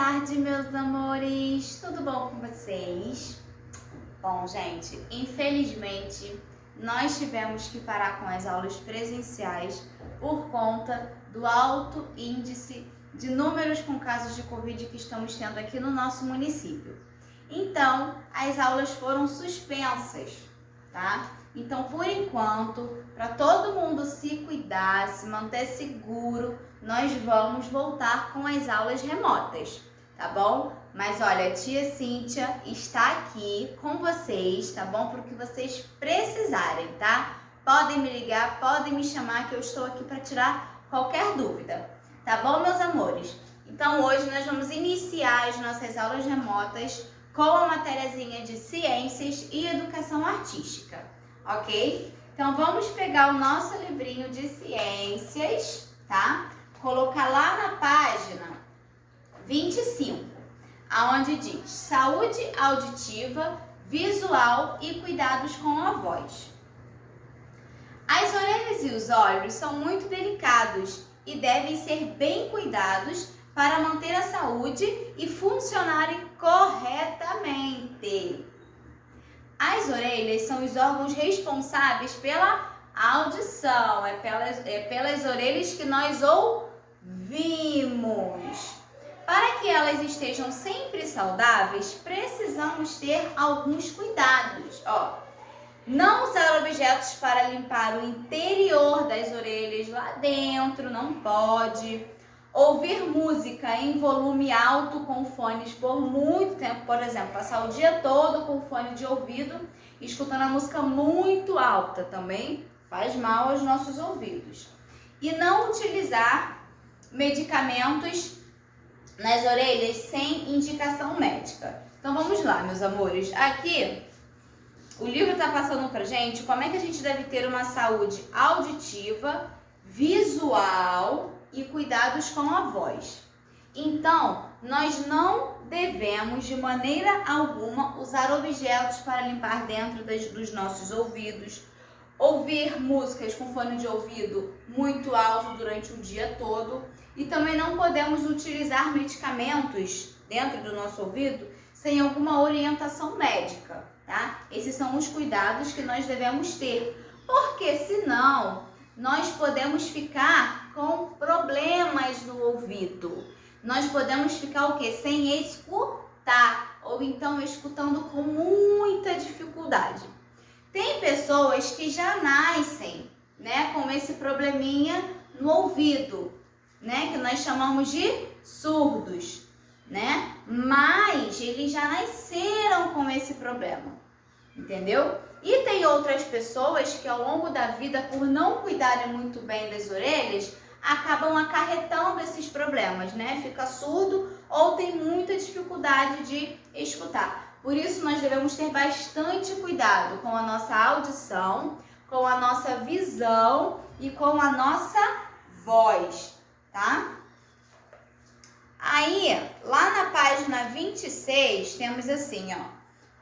tarde, meus amores! Tudo bom com vocês? Bom, gente, infelizmente nós tivemos que parar com as aulas presenciais por conta do alto índice de números com casos de Covid que estamos tendo aqui no nosso município. Então, as aulas foram suspensas, tá? Então, por enquanto, para todo mundo se cuidar, se manter seguro, nós vamos voltar com as aulas remotas, tá bom? Mas olha, a tia Cíntia está aqui com vocês, tá bom? Para o que vocês precisarem, tá? Podem me ligar, podem me chamar que eu estou aqui para tirar qualquer dúvida, tá bom, meus amores? Então, hoje nós vamos iniciar as nossas aulas remotas com a matériazinha de Ciências e Educação Artística, ok? Então, vamos pegar o nosso livrinho de Ciências, tá? Colocar lá na página 25, aonde diz Saúde auditiva, visual e cuidados com a voz. As orelhas e os olhos são muito delicados e devem ser bem cuidados para manter a saúde e funcionarem corretamente. As orelhas são os órgãos responsáveis pela audição, é pelas orelhas que nós ouvimos. Para que elas estejam sempre saudáveis, precisamos ter alguns cuidados. Não usar objetos para limpar o interior das orelhas lá dentro, não pode. Ouvir música em volume alto com fones por muito tempo, por exemplo, passar o dia todo com fone de ouvido, escutando a música muito alta também faz mal aos nossos ouvidos. E não utilizar medicamentos nas orelhas sem indicação médica. Então vamos lá, meus amores. Aqui o livro está passando pra gente como é que a gente deve ter uma saúde auditiva, visual e cuidados com a voz. Então, nós não devemos de maneira alguma usar objetos para limpar dentro dos nossos ouvidos, ouvir músicas com fone de ouvido muito alto durante o dia todo e também não podemos utilizar medicamentos dentro do nosso ouvido sem alguma orientação médica, tá? Esses são os cuidados que nós devemos ter, porque senão nós podemos ficar com problemas no ouvido. Nós podemos ficar o quê? Sem escutar, ou então escutando com muita dificuldade. Tem pessoas que já nascem, né, com esse probleminha no ouvido, né, que nós chamamos de surdos, né? Mas eles já nasceram com esse problema, entendeu? E tem outras pessoas que ao longo da vida, por não cuidarem muito bem das orelhas, acabam acarretando esses problemas, né? Fica surdo ou tem muita dificuldade de escutar. Por isso nós devemos ter bastante cuidado com a nossa audição, com a nossa visão e com a nossa voz, tá? Aí, lá na página 26, temos assim,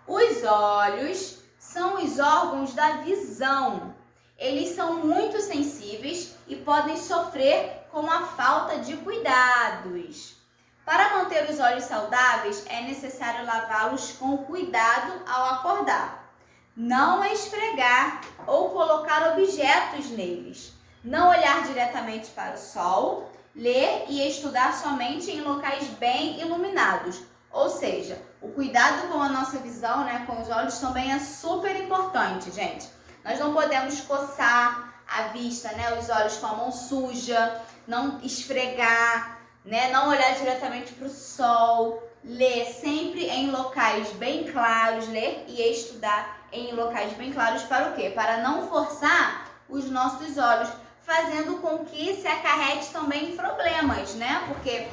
os olhos são os órgãos da visão. Eles são muito sensíveis e podem sofrer com a falta de cuidados. Para manter os olhos saudáveis, é necessário lavá-los com cuidado ao acordar. Não esfregar ou colocar objetos neles. Não olhar diretamente para o sol. Ler e estudar somente em locais bem iluminados. Ou seja, o cuidado com a nossa visão, né, com os olhos também é super importante, gente. Nós não podemos coçar a vista, né, os olhos com a mão suja, não esfregar, né, não olhar diretamente para o sol. Ler sempre em locais bem claros, ler e estudar em locais bem claros para o quê? Para não forçar os nossos olhos, fazendo com que se acarrete também problemas, né? Porque,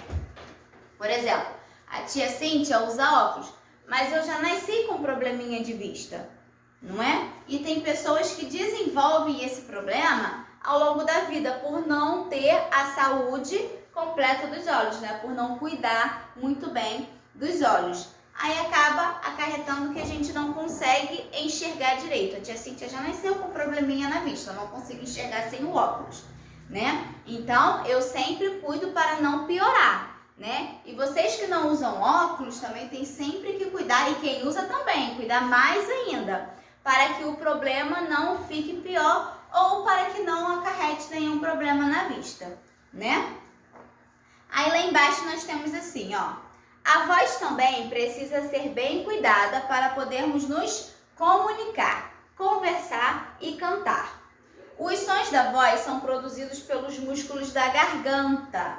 por exemplo, a tia Cíntia usa óculos, mas eu já nasci com probleminha de vista, não é? E tem pessoas que desenvolvem esse problema ao longo da vida por não ter a saúde completa dos olhos, né? Por não cuidar muito bem dos olhos. Aí acaba acarretando que a gente não consegue enxergar direito. A tia Cíntia já nasceu com probleminha na vista, eu não consigo enxergar sem o óculos, né? Então, eu sempre cuido para não piorar. né? E vocês que não usam óculos também tem sempre que cuidar, e quem usa também, cuidar mais ainda, para que o problema não fique pior ou para que não acarrete nenhum problema na vista, né? Aí lá embaixo nós temos assim, ó. A voz também precisa ser bem cuidada para podermos nos comunicar, conversar e cantar. Os sons da voz são produzidos pelos músculos da garganta.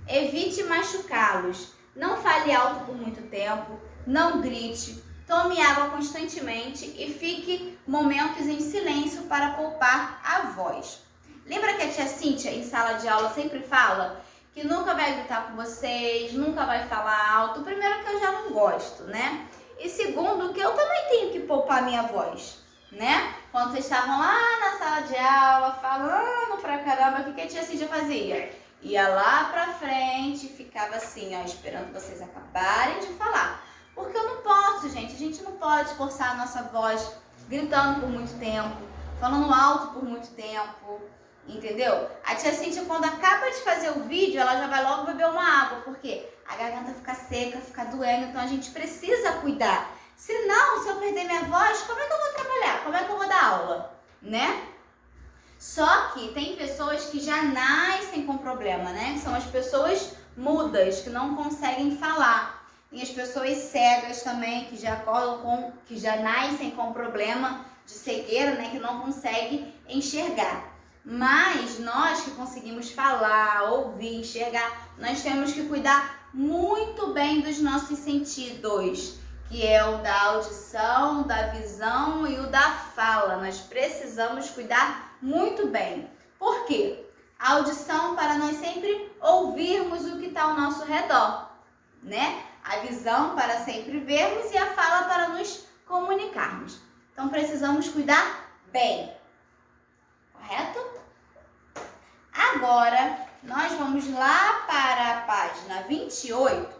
Evite machucá-los. Não fale alto por muito tempo, não grite, tome água constantemente e fique momentos em silêncio para poupar a voz. Lembra que a tia Cíntia em sala de aula sempre fala que nunca vai gritar com vocês, nunca vai falar alto? Primeiro que eu já não gosto, né? E segundo que eu também tenho que poupar minha voz, né? Quando vocês estavam lá na sala de aula falando pra caramba, o que a tia Cíntia fazia? Ia lá pra frente e ficava assim, ó, esperando vocês acabarem de falar. Porque eu não posso, gente. A gente não pode forçar a nossa voz gritando por muito tempo, falando alto por muito tempo, entendeu? A tia Cíntia, quando acaba de fazer o vídeo, ela já vai logo beber uma água, porque a garganta fica seca, fica doendo, então a gente precisa cuidar. Senão, se eu perder minha voz, como é que eu vou trabalhar? Como é que eu vou dar aula, né? Só que tem pessoas que já nascem com problema, né? Que são as pessoas mudas, que não conseguem falar. Tem as pessoas cegas também, que já nascem com problema de cegueira, né? Que não conseguem enxergar. Mas nós que conseguimos falar, ouvir, enxergar, nós temos que cuidar muito bem dos nossos sentidos, que é o da audição, da visão e o da fala. Nós precisamos cuidar muito bem. Por quê? A audição para nós sempre ouvirmos o que está ao nosso redor, né? A visão para sempre vermos e a fala para nos comunicarmos. Então precisamos cuidar bem. Correto? Agora, nós vamos lá para a página 28,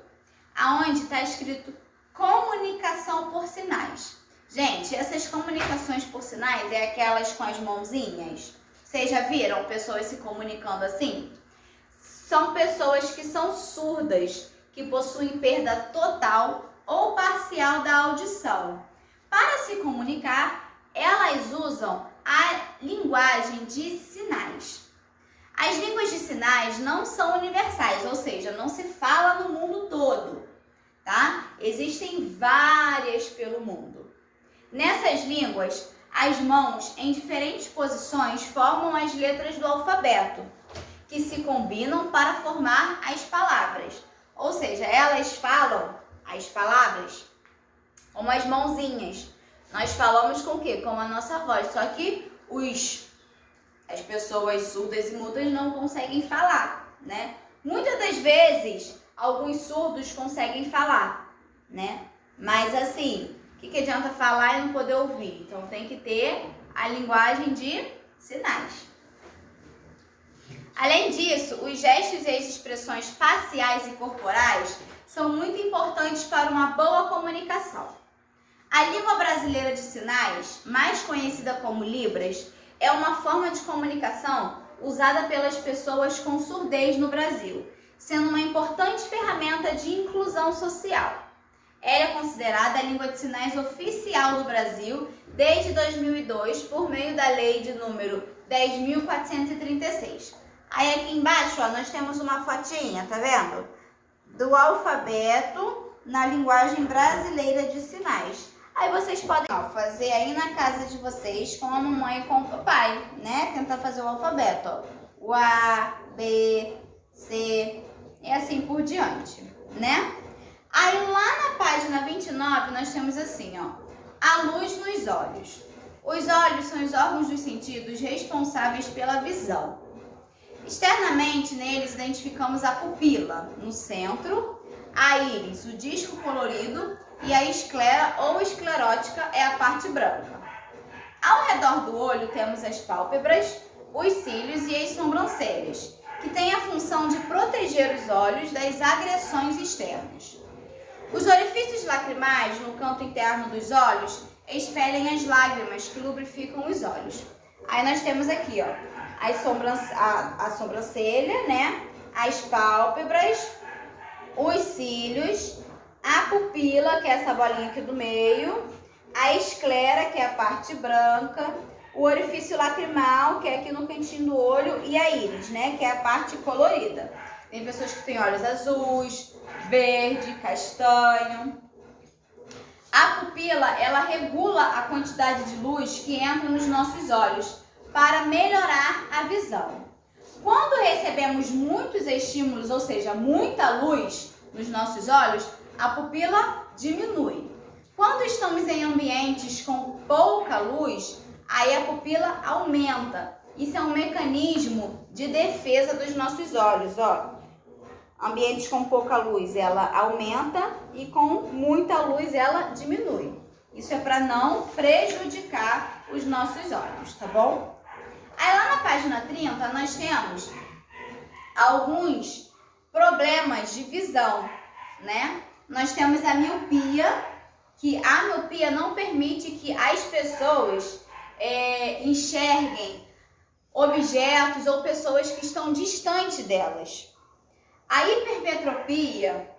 aonde está escrito comunicação por sinais. Gente, essas comunicações por sinais é aquelas com as mãozinhas. Vocês já viram pessoas se comunicando assim? São pessoas que são surdas, que possuem perda total ou parcial da audição. Para se comunicar, elas usam a linguagem de sinais. As línguas de sinais não são universais, ou seja, não se fala no mundo todo, tá? Existem várias pelo mundo. Nessas línguas, as mãos em diferentes posições formam as letras do alfabeto, que se combinam para formar as palavras. Ou seja, elas falam as palavras como as mãozinhas. Nós falamos com o quê? Com a nossa voz. Só que as pessoas surdas e mudas não conseguem falar, né? Muitas das vezes, alguns surdos conseguem falar, né? Mas assim, o que adianta falar e não poder ouvir? Então tem que ter a linguagem de sinais. Além disso, os gestos e as expressões faciais e corporais são muito importantes para uma boa comunicação. A língua brasileira de sinais, mais conhecida como Libras, é uma forma de comunicação usada pelas pessoas com surdez no Brasil, sendo uma importante ferramenta de inclusão social. Ela é considerada a língua de sinais oficial do Brasil desde 2002, por meio da lei de número 10.436. Aí aqui embaixo, ó, nós temos uma fotinha, tá vendo? Do alfabeto na linguagem brasileira de sinais. Aí vocês podem fazer aí na casa de vocês com a mamãe e com o papai, né? Tentar fazer o alfabeto, ó. O A, B, C e assim por diante, né? Aí lá na página 29 nós temos assim, ó. A luz nos olhos. Os olhos são os órgãos dos sentidos responsáveis pela visão. Externamente, neles identificamos a pupila no centro, a íris, o disco colorido, e a esclera ou esclerótica é a parte branca. Ao redor do olho temos as pálpebras, os cílios e as sobrancelhas, que têm a função de proteger os olhos das agressões externas. Os orifícios lacrimais no canto interno dos olhos expelem as lágrimas que lubrificam os olhos. Aí nós temos aqui, ó, a sobrancelha, né? As pálpebras, os cílios, a pupila, que é essa bolinha aqui do meio, a esclera, que é a parte branca, o orifício lacrimal, que é aqui no cantinho do olho, e a íris, né, que é a parte colorida. Tem pessoas que têm olhos azuis, verde, castanho. A pupila, ela regula a quantidade de luz que entra nos nossos olhos para melhorar a visão. Quando recebemos muitos estímulos, ou seja, muita luz nos nossos olhos, a pupila diminui. Quando estamos em ambientes com pouca luz, aí a pupila aumenta. Isso é um mecanismo de defesa dos nossos olhos, ó. Ambientes com pouca luz, ela aumenta e com muita luz, ela diminui. Isso é para não prejudicar os nossos olhos, tá bom? Aí lá na página 30, nós temos alguns problemas de visão, né? Nós temos a miopia, que a miopia não permite que as pessoas enxerguem objetos ou pessoas que estão distantes delas. A hipermetropia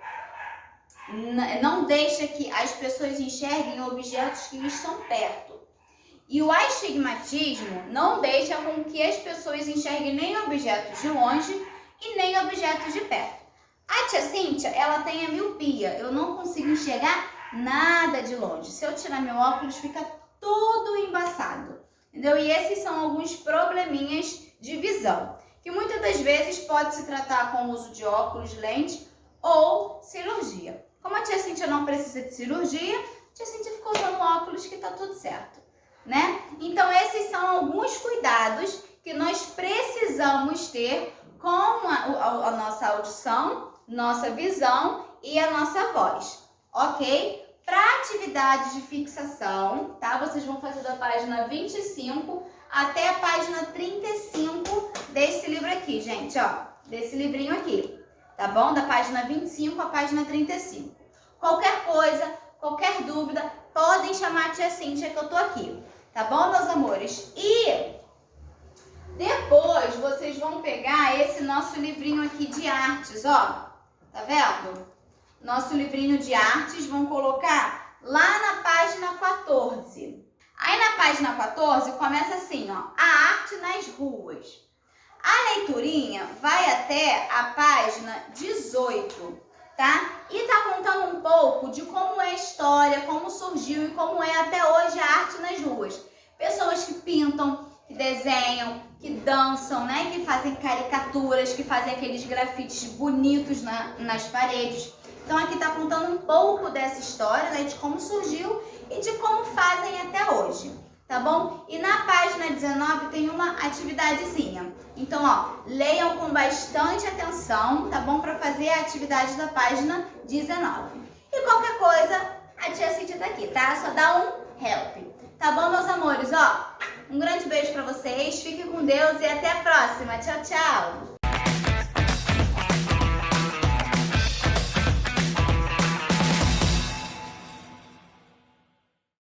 não deixa que as pessoas enxerguem objetos que estão perto. E o astigmatismo não deixa com que as pessoas enxerguem nem objetos de longe e nem objetos de perto. A tia Cíntia, ela tem a miopia. Eu não consigo enxergar nada de longe. Se eu tirar meu óculos, fica tudo embaçado. Entendeu? E esses são alguns probleminhas de visão, que muitas das vezes pode se tratar com o uso de óculos, lente ou cirurgia. Como a tia Cíntia não precisa de cirurgia, a tia Cíntia ficou usando óculos que tá tudo certo, né? Então esses são alguns cuidados que nós precisamos ter com a nossa audição, nossa visão e a nossa voz, ok? Para atividades de fixação, tá? Vocês vão fazer da página 25 até a página 35 desse livro aqui, gente, ó. Desse livrinho aqui, tá bom? Da página 25 à página 35. Qualquer coisa, qualquer dúvida, podem chamar a tia Cíntia que eu tô aqui, tá bom, meus amores? E depois vocês vão pegar esse nosso livrinho aqui de artes, ó. Tá vendo? Nosso livrinho de artes, vão colocar lá na página 14. Aí na página 14 começa assim, ó, a arte nas ruas. A leiturinha vai até a página 18, tá? E tá contando um pouco de como é a história, como surgiu e como é até hoje a arte nas ruas. Pessoas que pintam, que desenham, que dançam, né? Que fazem caricaturas, que fazem aqueles grafites bonitos nas paredes. Então aqui tá contando um pouco dessa história, né? De como surgiu e de como fazem até hoje, tá bom? E na página 19 tem uma atividadezinha. Então, ó, leiam com bastante atenção, tá bom? Para fazer a atividade da página 19. E qualquer coisa, a tia Cíntia tá aqui, tá? Só dá um help. Tá bom, meus amores? Ó, um grande beijo para vocês, fiquem com Deus e até a próxima. Tchau, tchau!